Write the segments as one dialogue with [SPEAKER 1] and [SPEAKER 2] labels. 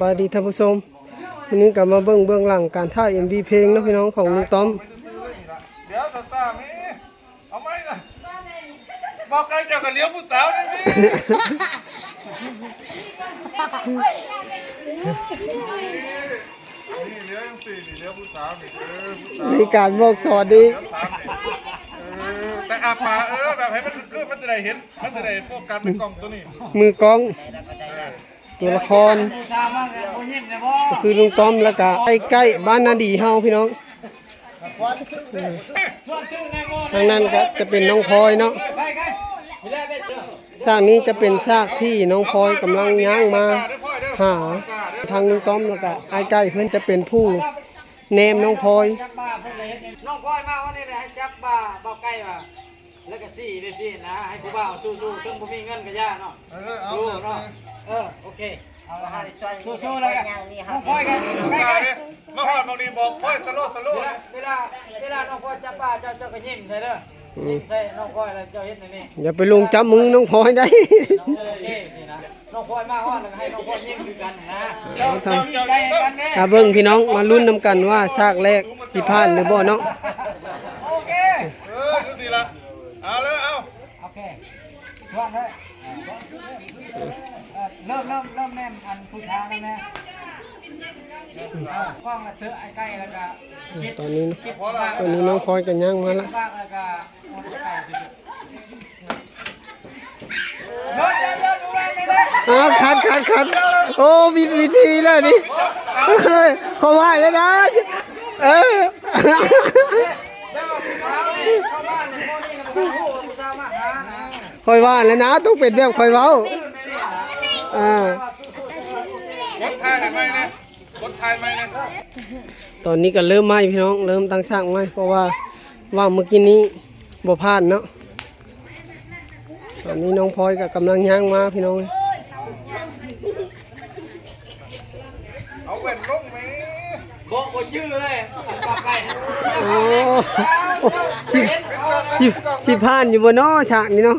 [SPEAKER 1] บายดีท่านผู้ชมวันนี้กลับมาเบื้องหลังการถ่าย MV เพลงนะพี่น้องของลุงต้อม
[SPEAKER 2] เดี๋ยวตามีเอาไหมล่ะบอกใครจะกันเลี้ยวผู้สาวนี่นี่เลี้ยวยังสี่นี่เลี้ยวผู้สาวนี่
[SPEAKER 1] มีการบอกสวัสดี
[SPEAKER 2] แต่อาปาแบบให้มันคือมันจะได้เห็นมันจะได้โฟกัสเป็นกล้องตัวนี้
[SPEAKER 1] มือกล้องตัวละครก็คือลุงต้อมแล้วก็ใกล้บ้านนาดีเฮาพี่น้องทางนั้นก็จะเป็นน้องพลอยเนาะซากนี้จะเป็นซากที่น้องพลอยกำลังย่างมาหาทางลุงต้อมแล้วก็ใกล้เพื่อนจะเป็นผู้เนมน้องพลอย
[SPEAKER 3] น้องพลอยมาวันนี้ให้จับบ่าใกล้ว่าแล้วก็ซี่ได้ซี่นะให้ผู้บ่าวสู้ๆถึงบ่มีเงินก็ยากเนาะสู้เนาะโอเคเอาละสู้ๆแล้วกันน้องพลอยกัน
[SPEAKER 2] ใกล้ๆมาหอดบางทีบอกพลอยสโล
[SPEAKER 3] เวลาน้องพลอยจับบ่าเจ้าก็ยิ้มใส่เด้อยิ้มใส่น้องพลอยแล้วเจ้าเฮ็ดนี่
[SPEAKER 1] อย่าไปลงจับมือน้องพลอยได้
[SPEAKER 3] โอเคสินะน้องพลอยมาฮอดแล้วให้น้องพลอยยิ้มคือกันนะเจ้าใจกันแน่
[SPEAKER 1] เบิ่งพี่น้องมาลุ้นนำกันว่าซากแรกสิผ่านหรือบ่เนาะ
[SPEAKER 3] โอเค
[SPEAKER 2] ดูสิละเอาเลยเอา
[SPEAKER 3] โอเคสวัสดีเริ่มแน่นอันผู้ชายแน่กล้องเถอะใกล้แล้วก็
[SPEAKER 1] ตอนนี้น้องพลอยกันย่างมาแล้วคัดโอ้วิธีแล้วนี่เขาว่าแล้วนะคอยว่าแล้วนะต้องเป็นแบบคอยเว้า
[SPEAKER 2] กดทายไหมเนี่ยกดทายไหมเนี่ย
[SPEAKER 1] ตอนนี้ก็เริ่มไหมพี่น้องเริ่มตั้งสร้างไหมเพราะว่าเมื่อกี้นี้บ่พลาดเนาะตอนนี้น้องพลอยก็กำลังย่างมาพี่น้อง
[SPEAKER 2] เอาเป็นลงไหม
[SPEAKER 3] บอกชื่อเลยปากไก่
[SPEAKER 1] โอ้สิผ่านอยู่บนนอฉากนี้เนาะ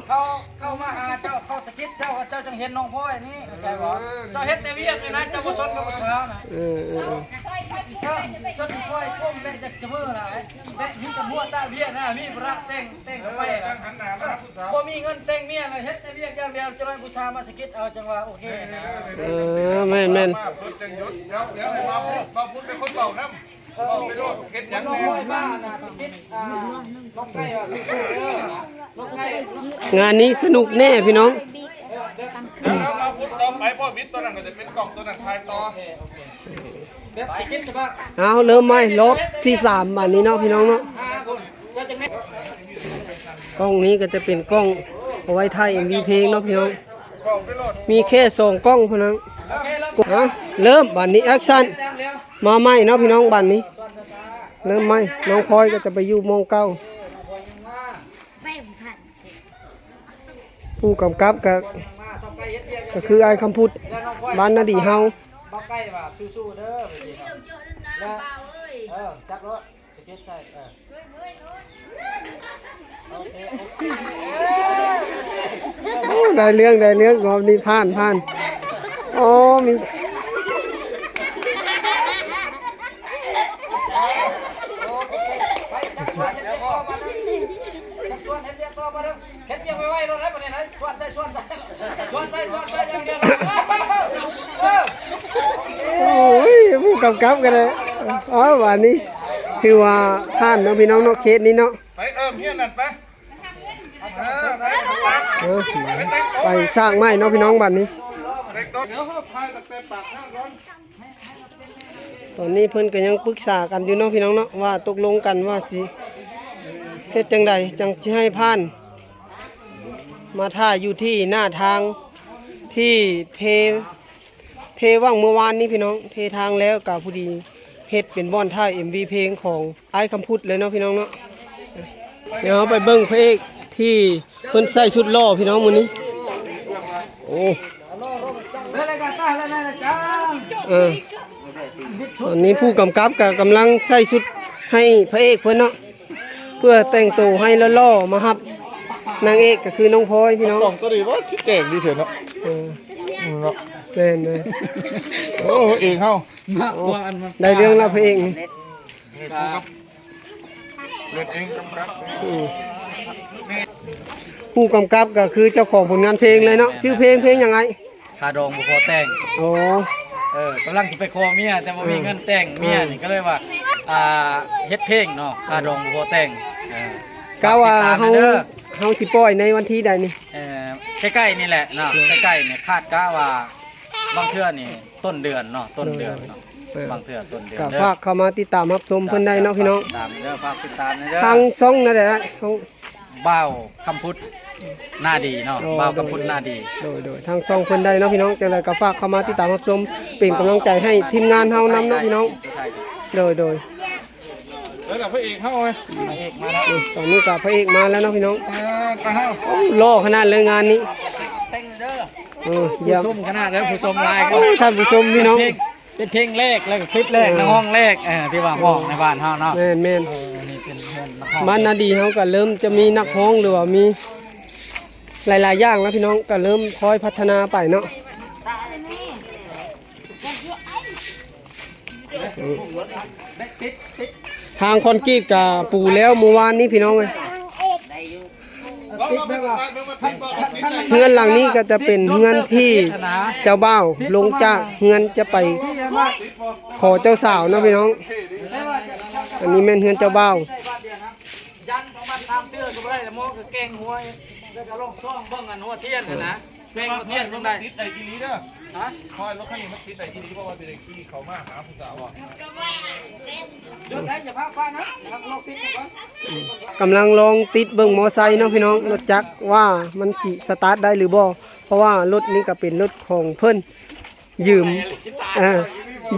[SPEAKER 3] เข้ามาหาเจ้าเข้าสกิดเจ้าจังเห็นน้องพลอยนี่เข้าใจบ่เจ้าเฮ็ดแต่เวียกเลยนะเจ้าบ่สนกับสาวนะจนพลอยก้มเล่นจากจะมือน่ะเด็กนี่กับมัวตาเวียนะมีรักเต้งเข้าไปบ่มีเงินเต้งเมียเลยเฮ็ดแต่เวียกอย่างเดียวจะให้ผู้ชายมาสกิดเอาจังว่าโอเคนะ
[SPEAKER 1] แม่น
[SPEAKER 2] เดี๋ยวมาพูดเป็นคนเบาน้ำไปดูเก็ตยัง
[SPEAKER 3] น้องพลอยบ้าน่ะสกิดน้องไก่ว่าสู้ๆเด้อน้องไก่
[SPEAKER 1] งานนี้สนุกแน่พี่น้อง
[SPEAKER 2] เราพูดต่อไปพ่อวิทย์ตัวนั้นก็จะเป็นกล่องตัวนั้นทายต่อ
[SPEAKER 1] เอาเริ่มไหมรอบที่3วันนี้เนาะพี่น้องเนาะกล้องนี้ก็จะเป็นกล้องเอาไว้ถ่าย MV เพลงเนาะพี่น้องมีแค่2กล้องเท่านั้นเริ่มบัดนี้แอคชั่นมาไหมเนาะพี่น้องบัดนี้เริ่มไหมน้องพลอยก็จะไปอยู่มองเก้าผู้กำกับก็คือไอ้คำพูดบ้านนาดีเฮา
[SPEAKER 3] บอกใกล้แบบสู้ๆเด้อแล้วจับรถสเก็ตใส่
[SPEAKER 1] ได้เรื่องรอบนี้ผ่านโอ้มีโอ้ยผู้กำกับกันเลยวันนี้คือว่าผ่านเนาะพี่น้องเนาะเคสนี้เนาะ
[SPEAKER 2] ไปเฮียนั่น
[SPEAKER 1] ไปสร้างไม้เนาะพี่น้องบัดนี้ตอนนี้เพิ่นก็ยังปรึกษากันอยู่เนาะพี่น้องเนาะว่าตกลงกันว่าสิเฮ็ดจังใดจังสิให้ผ่านมาท่าอยู่ที่หน้าทางที่เทว่างเมื่อวานนี้พี่น้องเททางแล้วกับผู้ดีเฮ็ดเป็นบ่อนท่า MV เพลงของไอ้คำพูดเลยเนาะพี่น้องเนาะเดี๋ยวไปเบิ่งพระเอกที่เพิ่นใส่ชุดล่อพี่น้องมื้อนี้โอ้ตอนนี้ผู้กำกับก็กำลังใส่ชุดให้พระเอกเพิ่นเนาะเพื่อแต่งตัวให้ล่อๆมาครับนางเอกก็คือน้องพลอยพี่น้อง
[SPEAKER 2] กล่องตัวนี้ว่าที่แก่งดีเถอะเนาะ
[SPEAKER 1] แม่นเลย
[SPEAKER 2] โอ้เองเฮาม
[SPEAKER 3] ากกว่าอันมัน
[SPEAKER 1] ได้เรื่องแล้วพระเอกนี่
[SPEAKER 2] นี่กูกับเล่นเองกำกับ
[SPEAKER 1] ผู้กำกับก็คือเจ้าของผลงานเพลงเลยเนาะชื่อเพลงยังไง
[SPEAKER 3] คาดองบ่พอแต่ง
[SPEAKER 1] โอ้
[SPEAKER 3] กำลังสิไปขอเมียแต่บ่มีเงินแต่งเมียนี่ก็เลยว่าเฮ็ดเพลงเนาะคาดองบ่พอแต่ง
[SPEAKER 1] กะว่า
[SPEAKER 3] ติดตม
[SPEAKER 1] เฮา
[SPEAKER 3] ด้อ
[SPEAKER 1] เฮาสิปล่อยในวันที่ใดนี่
[SPEAKER 3] ใกล้ๆนี่แหละเนาะใกล้ๆเนี่ยคาดกะว่าบางเทื่อนี่ต้นเดือนเนาะต้นเดือนเนาะบางเทื่อต้นเดือน
[SPEAKER 1] ก็
[SPEAKER 3] เด้อ
[SPEAKER 1] ฝากเข้ามาติดตามรับชมเพิ่นได้เนาะพี่น้อง
[SPEAKER 3] ตามเด้อฝากติดตามเด้อ
[SPEAKER 1] ทางช่องนั่นแหละของ
[SPEAKER 3] บ้าวคำพุทธหน้าดีเนาะ
[SPEAKER 1] โอ้
[SPEAKER 3] บ้าวคำพุทธหน้าดี
[SPEAKER 1] โดยทางช่องเพิ่นได้เนาะพี่น้องจังไดก็ฝากเข้ามาติดตามรับชมเป็นกำลังใจให้ทีมงานเฮานำเนาะพี่น้องโดย
[SPEAKER 2] แล้วแต่พระเอกเฮาไง
[SPEAKER 3] พระเอกมาแล้ว
[SPEAKER 1] ตอนนี้ก็พระเอกมาแล้วเนาะพี่น้อง
[SPEAKER 2] ไปเฮา
[SPEAKER 1] โอ้รอขนาดเลยงานนี้
[SPEAKER 3] เต้นเด้อ
[SPEAKER 1] เยี่ยม
[SPEAKER 3] ผู้ชมขนาดแล้วผู้ชมลายก็
[SPEAKER 1] โอ้ท่านผู้ชมพี่น้อง
[SPEAKER 3] เป็นเพลงแรกแล้วก็คลิปแรกในห้องแรกที่ว่าห้องในบ้านเฮาเนาะ
[SPEAKER 1] แม่น
[SPEAKER 3] นี่เป็นเพื่อนนักห้อง
[SPEAKER 1] บ้านนาดีเฮาก็เริ่มจะมีนักร้องหรือว่ามีหลายๆอย่างแล้วพี่น้องก็เริ่มค่อยพัฒนาไปเนาะทางคอนกรีตกับปูแล้วเมื่อวานนี้พี่น้องเลยเฮือนหลังนี้ก็จะเป็นเฮือนที่เจ้าบ่าวลงจากเฮือนจะไปขอเจ้าสาวเนาะพี่น้อง อันนี้แม่นเฮือนเจ้าบ่าว
[SPEAKER 3] ยันของมันตามเตื้อก็บ่ได้แล้วโมก็แกงหัวแล้วก็ลงซ่องเบิ่งอันหัวเทียนนะแกงหัวเทียนลงได้
[SPEAKER 2] ติดได้อีหลีเด้อ
[SPEAKER 3] ฮะ
[SPEAKER 2] คอยรถคันนี้มันติดได้อีหลีเพราะว่าสิได้ขี่เข้ามาหาผู้สาวอ่ะ
[SPEAKER 3] เดี๋ยวได้อย่าพาฟ้านะครับลงติดก่อน
[SPEAKER 1] กำลังลองติดเบิ่งมอไซค์เนาะพี่น้องรถจักรว่ามันสิสตาร์ทได้หรือบ่เพราะว่ารถนี้ก็เป็นรถของเพิ่นยืม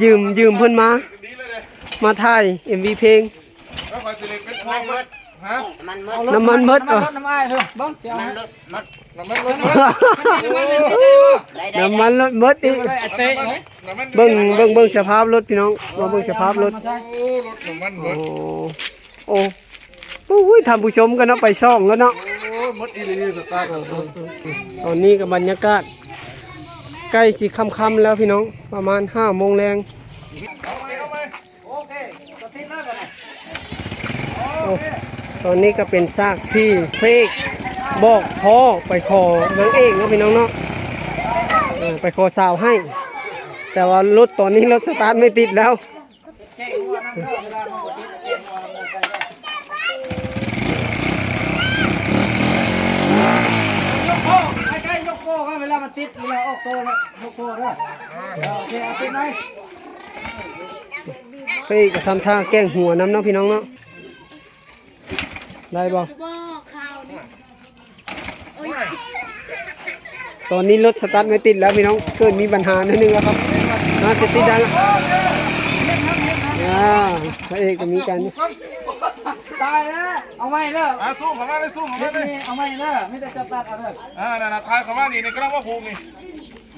[SPEAKER 1] ยืมเพิ่นมาถ่าย MV เพลง
[SPEAKER 2] แล้วคอยสิได้เป็นพ่อเบิดฮะ
[SPEAKER 1] น้ำมันเบิดเหรอ
[SPEAKER 3] น้ำอ้ายเถอะเบิ่งเสียให้
[SPEAKER 2] น้ำมันรถ
[SPEAKER 1] น้ำมันรถเบิดอีก
[SPEAKER 3] ได้เตะเลย
[SPEAKER 2] น้ำมัน
[SPEAKER 1] เบิ่งสภาพรถพี่น้องมาเบิ่งสภาพรถ
[SPEAKER 2] โอ้รถน้ำมันเบิด
[SPEAKER 1] โอ้โอ้ยท่านผู้ชมกันเนาะไปช่องแล้วเนาะ
[SPEAKER 2] โอ้หมดอีหลีสตาร์ท
[SPEAKER 1] ตอนนี้ก็บรรยากาศใกล้สิค่ำๆแล้วพี่น้องประมาณ5 โมงแรง
[SPEAKER 2] เอาไหม
[SPEAKER 3] โอเคก็ติดแล้วกัน
[SPEAKER 1] โอ้ตอนนี้ก็เป็นซากที่เพกบอกพ่อไปขอนางเอกเนาะพี่น้องเนาะไปขอสาวให้ แต่ว่ารถตอนนี้รถสตาร์ทไม่ติดแล้ว
[SPEAKER 3] แกงหัวน้ำเด้อเวลามันบ่ติดแกงหัวน้ำเด้อใส่ได้ยกโก้ใกล้ๆยกโก้ครับเวลามันติดเวลาออกโตแล้วยกโก้เด้อโอเคเอาติดไหม
[SPEAKER 1] เพกก็ทำท่าแกล้งหัวน้ำเนาะพี่น้องเนาะได้บ่ตอนนี้รถสตาร์ทไม่ติดแล้วพี่น้องเกิดมีปัญหานิดนึงแล้วครับน่าจะติดได้แล้วพระเอกก็มีกัน
[SPEAKER 3] ตายแล้วเอาไหมเด้อ
[SPEAKER 2] สู้เข้ามาเลยสู้เข้ามาเลย
[SPEAKER 3] เอาไหมเด้อไม่ได้จะตัดเอาเด้อ
[SPEAKER 2] นั่นทายเข้ามานี่ในกระว่าภูมินี่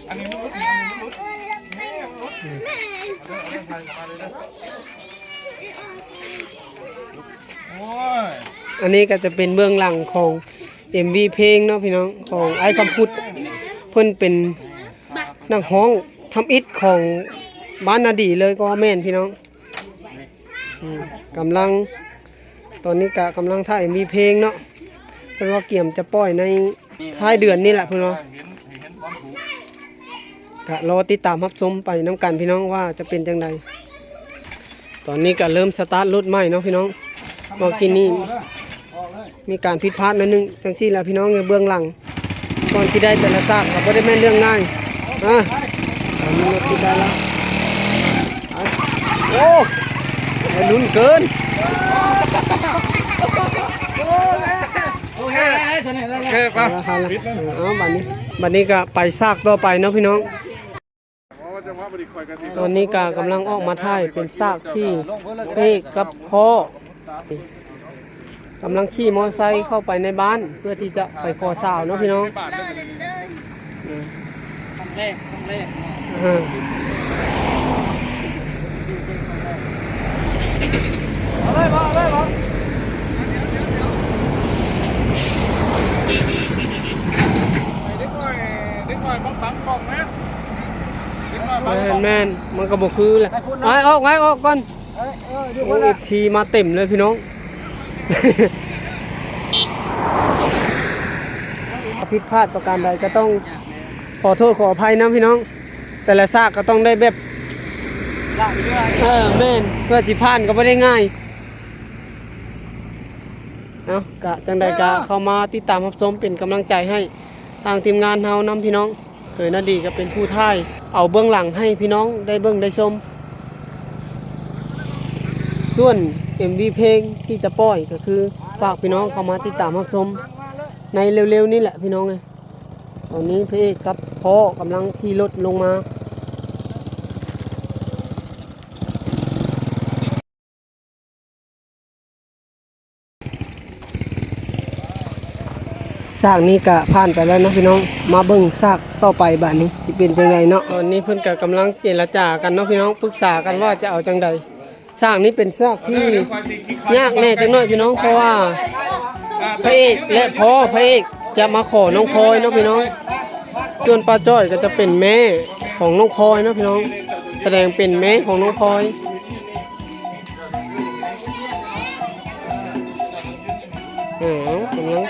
[SPEAKER 2] อันนี้มันรุดอันนี้มันรุดนี่มันรุดเอาเรื่องทายเข้ามาเลยนะโอ้ย
[SPEAKER 1] อันนี้ก็จะเป็นเบื้องหลังของ MV เพลงเนาะพี่น้องของไอ้คำพุทธเพิ่นเป็นนักร้องทำอิฐของบ้านนาดีเลยก็แม่นพี่น้องกำลังตอนนี้กะกำลังถ่าย MV เพลงเนาะเพิ่นว่าเกี่ยมจะปล่อยในท้ายเดือนนี้แหละพี่น้อง
[SPEAKER 2] เห็นความถูก
[SPEAKER 1] กะรอติดตามรับชมไปน้ำกันพี่น้องว่าจะเป็นจังไดตอนนี้ก็เริ่มสตาร์ทรถใหม่เนาะพี่น้องเมื่อกี้นี้มีการผิดพลาดนิดนึงจังซี่แหละพี่น้องในเบื้องหลังก่อนที่ได้แต่ละซากก็บ่ได้แม่นเรื่องง่ายตอนนี้รถที่ได้แล้วโอ้ยลุ้นเกิน
[SPEAKER 3] โอเคเท่านี้แล้ว
[SPEAKER 2] โอเคป่ะ
[SPEAKER 1] ราคาละ
[SPEAKER 2] ปิดแล้ว
[SPEAKER 1] บัดนี้ก็ไปซากต่อไปเนาะพี่น้อง
[SPEAKER 2] ว่าจะว่าบริคอยกันที
[SPEAKER 1] ตอนนี้ก็กำลังออกมาถ่ายเป็นซากที่เอกกับพ่อกำลังขี่มอเตอร์ไซค์เข้าไปในบ้านเพื่อที่จะไปขอสาวเนาะพี่น้อง
[SPEAKER 3] ทำเลข
[SPEAKER 1] อ่า
[SPEAKER 3] เอาเลยบ่
[SPEAKER 2] เด็กหน่อยบังกล่องนะ
[SPEAKER 1] แม่นมันก็บ่คือแหละไอ้ออกก่อนโอ้เอฟซีมาเต็มเลยพี่น้อง ผิดพลาดประการใดก็ต้องขอโทษขออภัยนะพี่น้องแต่ละซากก็ต้องได้แบบแม่นเพื่อสิผ่านก็ไม่ได้ง่ายเอากะจังใดกะเข้ามาติดตามรับชมเป็นกำลังใจให้ทางทีมงานเฮานำพี่น้องเคยนาดีก็เป็นผู้ถ่ายเอาเบื้องหลังให้พี่น้องได้เบิ่งได้ชมส่วน MV เพลงที่จะปล่อยก็คือฝากพี่น้องเข้ามาติดตามรับชมในเร็วๆนี้แหละพี่น้องไงตอนนี้พระเอกกับพ่อกำลังขี่รถลงมาซากนี้ก็ผ่านไปแล้วนะพี่น้องมาเบิ่งซากต่อไปบ้านนี้ที่เป็นจังไดเนาะตอนนี้เพิ่นก็กำลังเจรจากันเนาะพี่น้องปรึกษากันว่าจะเอาจังใดซากนี้เป็นซากที่ยากแน่จังน้อยพี่น้องเพราะว่าพระเอกและพ่อพระเอกจะมาขอน้องพลอยเนาะพี่น้องส่วนป้าจ้อยก็จะเป็นแม่ของน้องพลอยเนาะพี่น้องแสดงเป็นแม่ของน้องพลอยกำลัง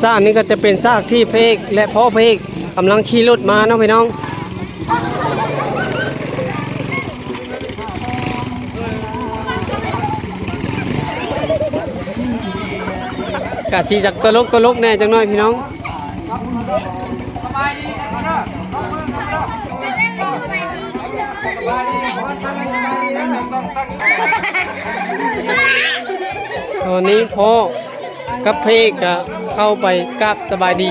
[SPEAKER 1] ซากนี้ก็จะเป็นซากที่พระเอกและพ่อพระเอกกำลังขี่รถมาเนาะพี่น้องกะชีจากตลกแน่จังน้อยพี่น้องตอนนี้พ่อกับเพกจะเข้าไปกับสบายดี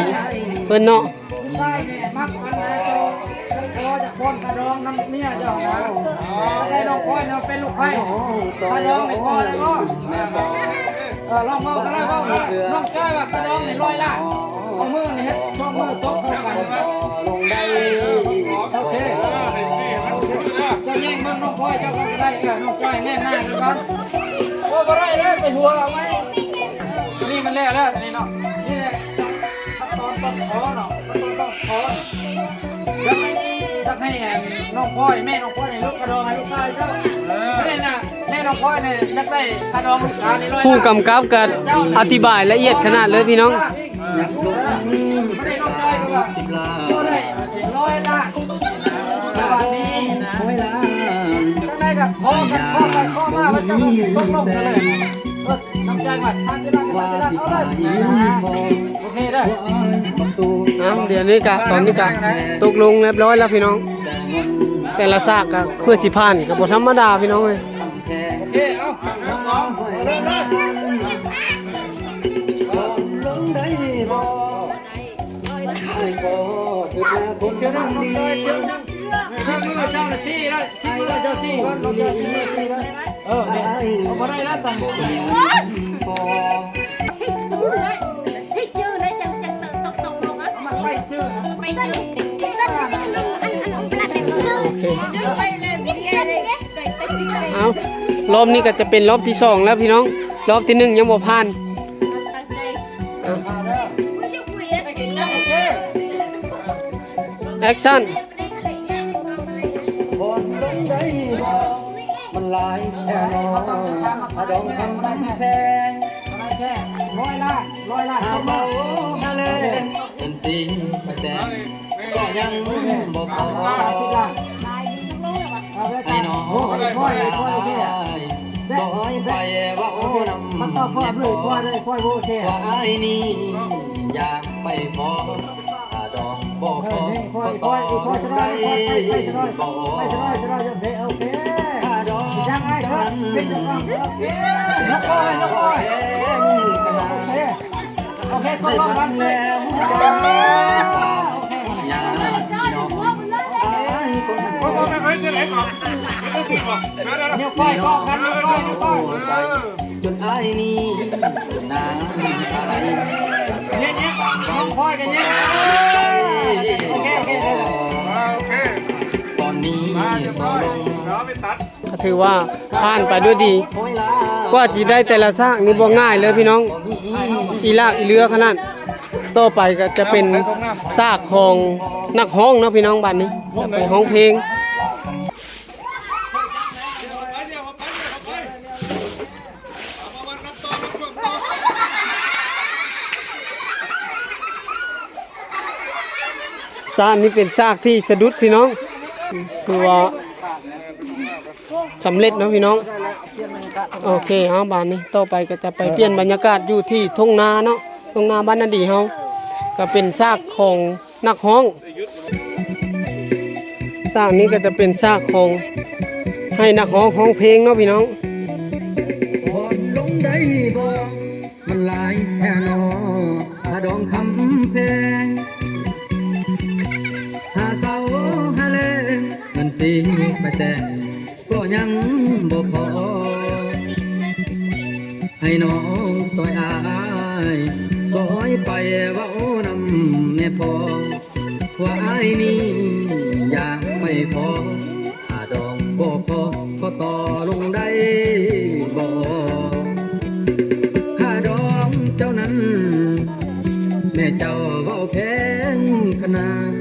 [SPEAKER 1] เพื่อนเนาะ
[SPEAKER 3] ได้น้องพ่อยเนาะเป็นลูกไผ่กระดองในพ่อแล้วก็ลองเมาก็ได้ว่าน้องจ้อยแบบกระดองในร้อยล้านเอามือนี่ฮะช่องมือโต๊ะเข้ากันลงได้โอเคจะแย่งเมืองน้องพ่อยเจ้าก็ได้น้องจ้อยแน่นหน้ากันบ้างโอ้ก็ได้เลยไปหัวเอาไหมนี่มันแล้วนี่เนาะนี่ขั้นตอนต้องขอเนาะต้องขอจะให้น้องพ่อยแม่น้องพ่อยในลูกกระดองให้ลูกชายเจ้าไม่ได้นะแม่น้องพ่อยเนี่ยอยากได้กระดองลูกสาวนี่ร้อย
[SPEAKER 1] ผู้กำกับกันอธิบายละเอียดขนาดเลยพี่น้อง
[SPEAKER 3] ไม่ได้น้องจ้อยก็ได้100 ล้านวันนี้นะต้องได้กับข้อมาว่าจะลงกันเลยน้องจ้อยว่าชาติล้านเอาเลยโอเคได้
[SPEAKER 1] เดี๋ยวนี้กะตอนนี้กะตกลงเรียบร้อยแล้วพี่น้องแต่ละซากกะเพื่อสิผ่านกับบทธรรมดาพี่น้องเลย
[SPEAKER 3] โอเคเอาเริ่มเลยผมจะนั่งดีซีมือเจ้าละซีแล้วซีมือเจ้าซีก่อนเราจะซีมือซีแล้วเอามาได้แล้วตังค์
[SPEAKER 4] ชิดจูเลยชิดจูเลยจังตกลงอ่ะ
[SPEAKER 3] มันไปจืด
[SPEAKER 4] ไม่จืดโอเค
[SPEAKER 1] เอารอบนี้ก็จะเป็นรอบที่2แล้วพี่น้องรอบที่1ยังบ่ผ่านแอคชั่น
[SPEAKER 3] มันลายแค่น้องถ้าดองทำแพงอะไรแค่100 ล้านเข้ามามาเลยเป็นสีแต่ก็ยังบ่พอไอ้น้องค่อยซอยไปว่าโอ้นำมันต้องพอเลยค่อยโอเคว่าไอ้นี่อยากไปพอถ้าดองบ่พอก็ต้องได้บ่โอเคยังไงครับเป็นจังหวะยกก้อยโอเคก็ลองกันแล้วโอเคอย่าน้องก็ไม่ค่อยจะไหนก่อนเนี่ยก้อยก็กันเนี่ยก้อยจนไอ้นี่น้ำอะไรเนี่ย พลอยกันเนี่ยโอเคโอเค
[SPEAKER 2] โอเค
[SPEAKER 5] ตอนนี้
[SPEAKER 2] มาเรียบร้อยเดี๋ยวไปตัด
[SPEAKER 1] ก็ถือว่าผ่านไปด้วยดี
[SPEAKER 5] โอ้ยล่ะ
[SPEAKER 1] กว่าจะได้แต่ละซากนี่บ่ง่ายเลยพี่น้องอีลากอีเรือขนาดต่อไปก็จะเป็นซากของนักฮ้องเนาะพี่น้องบ้านนี้จะไปฮ้องเพลงซากนี้เป็นซากที่สะดุดพี่น้องคือว่าสำเร็จเนาะพี่น้องโอเคเอาบ้านนี้ต่อไปก็จะไปเปลี่ยนบรรยากาศอยู่ที่ทุ่งนาเนาะทุ่งนาบ้านนาดีเฮาก็เป็นซากของนักฮ้องซากนี้ก็จะเป็นซากของให้นักฮ้องฮ้องเพลงเนาะพี่น้อง
[SPEAKER 5] พอลงได้บ่มันหลายแค่นอหาดองคำแพงหาเสาหาแลงมันสิไปแต่ก็ยังบ่พอให้น้องซอยอายซอยไปเว้านำแม่พอว่าอายนี่ยังไม่พอหาดองบ่พอก็ต่อลงได้บ่หาดองเจ้านั้นแม่เจ้าเว้าแพงขนาด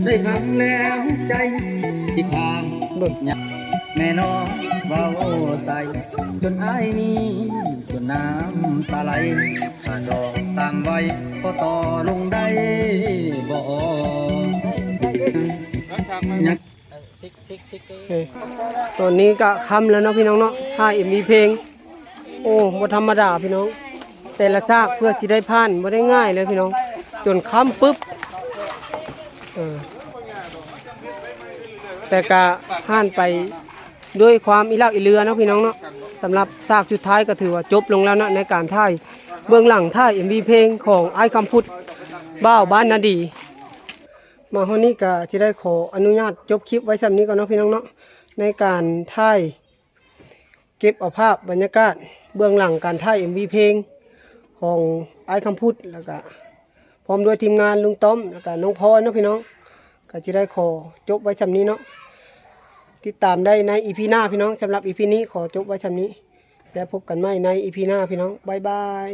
[SPEAKER 5] ได้คำแล้วใจสิพาง
[SPEAKER 1] เบิ่ง
[SPEAKER 5] แม่น้องเว้าใส่จนอายนี้จนน้ำตาไหลถ้าดอกสร้างไว้ก็ต่อลงได้บ่ยัก
[SPEAKER 3] ซิก
[SPEAKER 1] โอเคตอนนี้ก็ค่ำแล้วเนาะพี่น้องเนาะถ้าเอ็มวีเพลงโอ้บ่ธรรมดาพี่น้อง แต่ละซากเพื่อสิได้ผ่านบ่ได้ง่ายเลยพี่น้อง จนค่ำปึ๊บแต่ก็ผ่านไปด้วยความอีลักอีเรือเนาะพี่น้องเนาะสำหรับซากสุดท้ายก็ถือว่าจบลงแล้วนะในการถ่ายเบื้องหลังถ่าย MV เพลงของไอ้คำพุทธบ้าวบ้านนาดี มาห้องนี้ก็จะได้ขออนุญาตจบคลิปไว้ซ้ำนี้ก่อนเนาะพี่น้องเนาะในการถ่ายเก็บเอาภาพบรรยากาศเบื้องหลังการถ่าย MV เพลงของไอ้คำพุทธแล้วก็พร้อมด้วยทีมงานลุงต้อมแล้วก็น้องพรเนาะพี่น้องก็จะได้ขอจบไว้ซ้ำนี้เนาะติดตามได้ใน EP หน้าพี่น้องสำหรับ EP นี้ขอจบไว้ซ้ำนี้แล้วพบกันใหม่ใน EP หน้าพี่น้องบ๊ายบาย